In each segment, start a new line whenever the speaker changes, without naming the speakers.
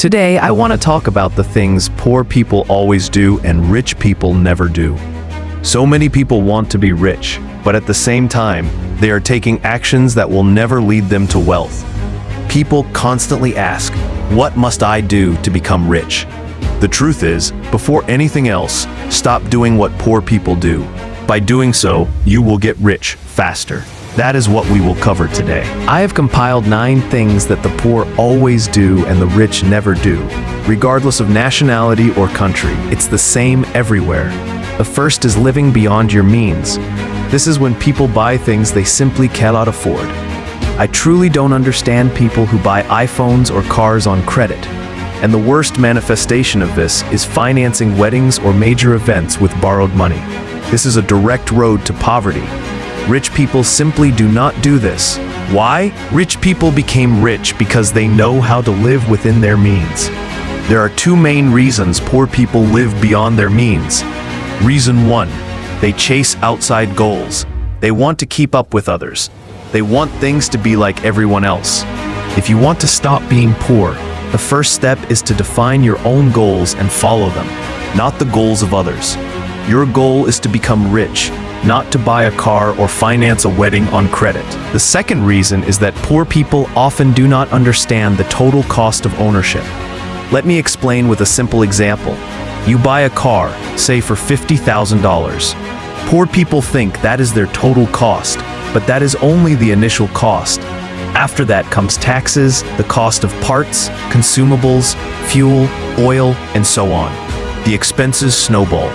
Today, I want to talk about the things poor people always do and rich people never do. So many people want to be rich, but at the same time, they are taking actions that will never lead them to wealth. People constantly ask, what must I do to become rich? The truth is, before anything else, stop doing what poor people do. By doing so, you will get rich faster. That is what we will cover today. I have compiled 9 things that the poor always do and the rich never do. Regardless of nationality or country, it's the same everywhere. The first is living beyond your means. This is when people buy things they simply cannot afford. I truly don't understand people who buy iPhones or cars on credit. And the worst manifestation of this is financing weddings or major events with borrowed money. This is a direct road to poverty. Rich people simply do not do this. Why? Rich people became rich because they know how to live within their means. There are 2 main reasons poor people live beyond their means. Reason 1, they chase outside goals. They want to keep up with others. They want things to be like everyone else. If you want to stop being poor, the first step is to define your own goals and follow them, not the goals of others. Your goal is to become rich, not to buy a car or finance a wedding on credit. The second reason is that poor people often do not understand the total cost of ownership. Let me explain with a simple example. You buy a car, say for $50,000. Poor people think that is their total cost, but that is only the initial cost. After that comes taxes, the cost of parts, consumables, fuel, oil, and so on. The expenses snowball.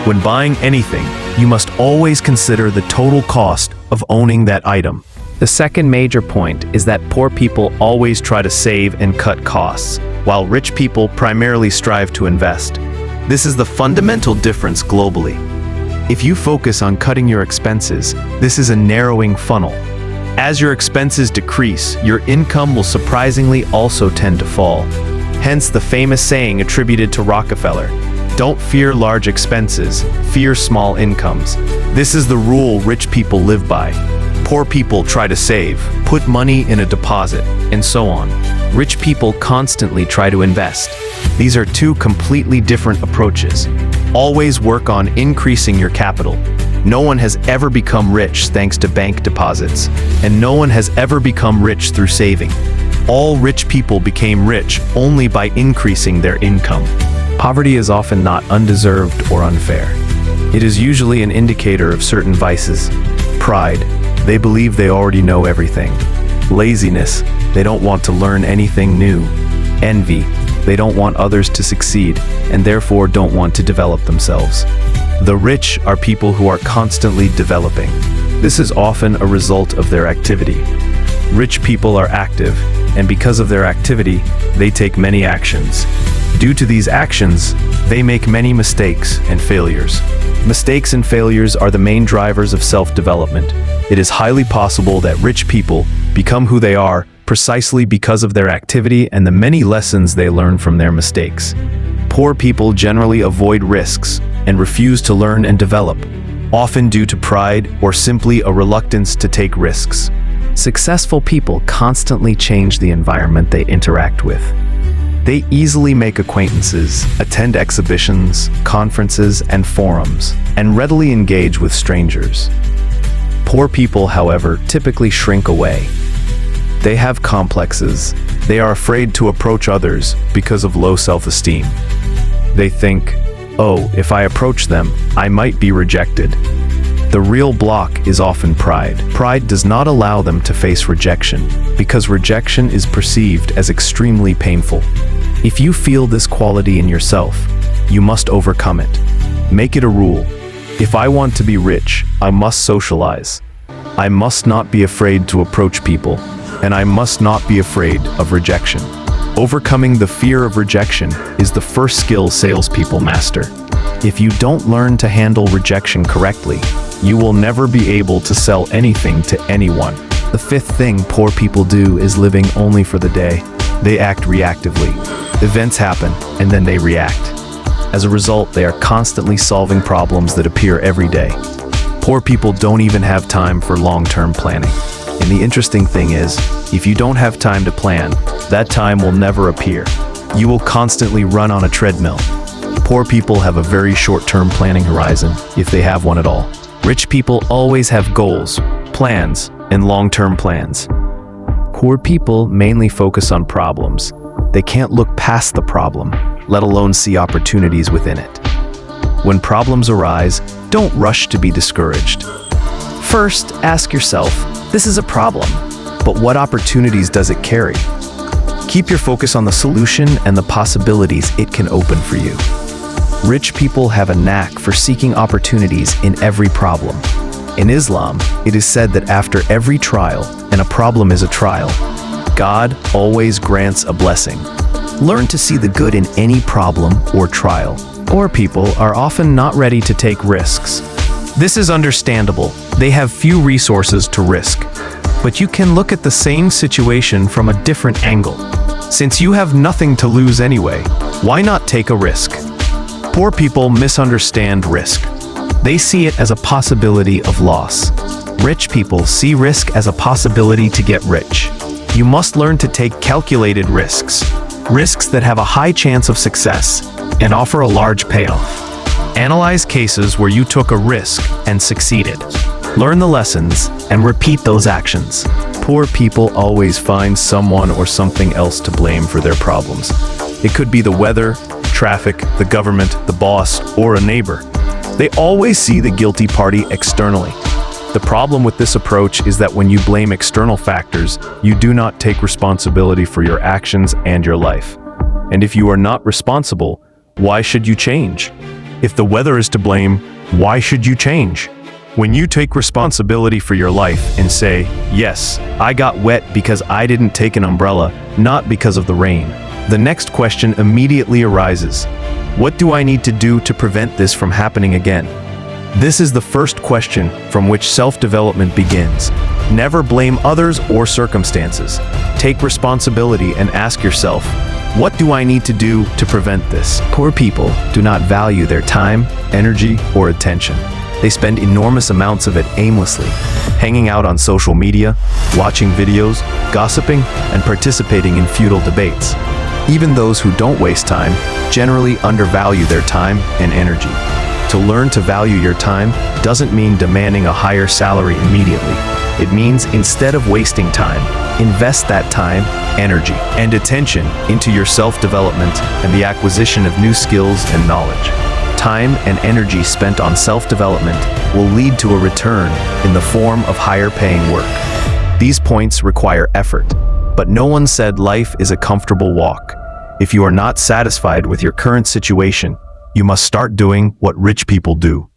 When buying anything, you must always consider the total cost of owning that item. The second major point is that poor people always try to save and cut costs, while rich people primarily strive to invest. This is the fundamental difference globally. If you focus on cutting your expenses, this is a narrowing funnel. As your expenses decrease, your income will surprisingly also tend to fall. Hence the famous saying attributed to Rockefeller, "Don't fear large expenses, fear small incomes." This is the rule rich people live by. Poor people try to save, put money in a deposit, and so on. Rich people constantly try to invest. These are 2 completely different approaches. Always work on increasing your capital. No one has ever become rich thanks to bank deposits, and no one has ever become rich through saving. All rich people became rich only by increasing their income. Poverty is often not undeserved or unfair. It is usually an indicator of certain vices. Pride, they believe they already know everything. Laziness, they don't want to learn anything new. Envy, they don't want others to succeed and therefore don't want to develop themselves. The rich are people who are constantly developing. This is often a result of their activity. Rich people are active, and because of their activity, they take many actions. Due to these actions, they make many mistakes and failures. Mistakes and failures are the main drivers of self-development. It is highly possible that rich people become who they are precisely because of their activity and the many lessons they learn from their mistakes. Poor people generally avoid risks and refuse to learn and develop, often due to pride or simply a reluctance to take risks. Successful people constantly change the environment they interact with. They easily make acquaintances, attend exhibitions, conferences, and forums, and readily engage with strangers. Poor people, however, typically shrink away. They have complexes. They are afraid to approach others because of low self-esteem. They think, "Oh, if I approach them, I might be rejected." The real block is often pride. Pride does not allow them to face rejection, because rejection is perceived as extremely painful. If you feel this quality in yourself, you must overcome it. Make it a rule. If I want to be rich, I must socialize. I must not be afraid to approach people, and I must not be afraid of rejection. Overcoming the fear of rejection is the first skill salespeople master. If you don't learn to handle rejection correctly, you will never be able to sell anything to anyone. The 5th thing poor people do is living only for the day. They act reactively. Events happen, and then they react. As a result, they are constantly solving problems that appear every day. Poor people don't even have time for long-term planning. And the interesting thing is, if you don't have time to plan, that time will never appear. you will constantly run on a treadmill. Poor people have a very short-term planning horizon, if they have one at all. Rich people always have goals, plans, and long-term plans. Poor people mainly focus on problems. They can't look past the problem, let alone see opportunities within it. When problems arise, don't rush to be discouraged. First, ask yourself, this is a problem, but what opportunities does it carry? Keep your focus on the solution and the possibilities it can open for you. Rich people have a knack for seeking opportunities in every problem. In Islam, it is said that after every trial, and a problem is a trial, God always grants a blessing. Learn to see the good in any problem or trial. Poor people are often not ready to take risks. This is understandable. They have few resources to risk. But you can look at the same situation from a different angle. Since you have nothing to lose anyway, why not take a risk? Poor people misunderstand risk. They see it as a possibility of loss. Rich people see risk as a possibility to get rich. You must learn to take calculated risks. Risks that have a high chance of success and offer a large payoff. Analyze cases where you took a risk and succeeded. Learn the lessons and repeat those actions. Poor people always find someone or something else to blame for their problems. It could be the weather, traffic, the government, the boss, or a neighbor. They always see the guilty party externally. The problem with this approach is that when you blame external factors, you do not take responsibility for your actions and your life. And if you are not responsible, why should you change? If the weather is to blame, why should you change? When you take responsibility for your life and say, yes, I got wet because I didn't take an umbrella, not because of the rain, the next question immediately arises. What do I need to do to prevent this from happening again? This is the first question from which self-development begins. Never blame others or circumstances. Take responsibility and ask yourself, what do I need to do to prevent this? Poor people do not value their time, energy, or attention. They spend enormous amounts of it aimlessly, hanging out on social media, watching videos, gossiping, and participating in futile debates. Even those who don't waste time generally undervalue their time and energy. To learn to value your time doesn't mean demanding a higher salary immediately. It means instead of wasting time, invest that time, energy, and attention into your self-development and the acquisition of new skills and knowledge. Time and energy spent on self-development will lead to a return in the form of higher-paying work. These points require effort, but no one said life is a comfortable walk. If you are not satisfied with your current situation, you must start doing what rich people do.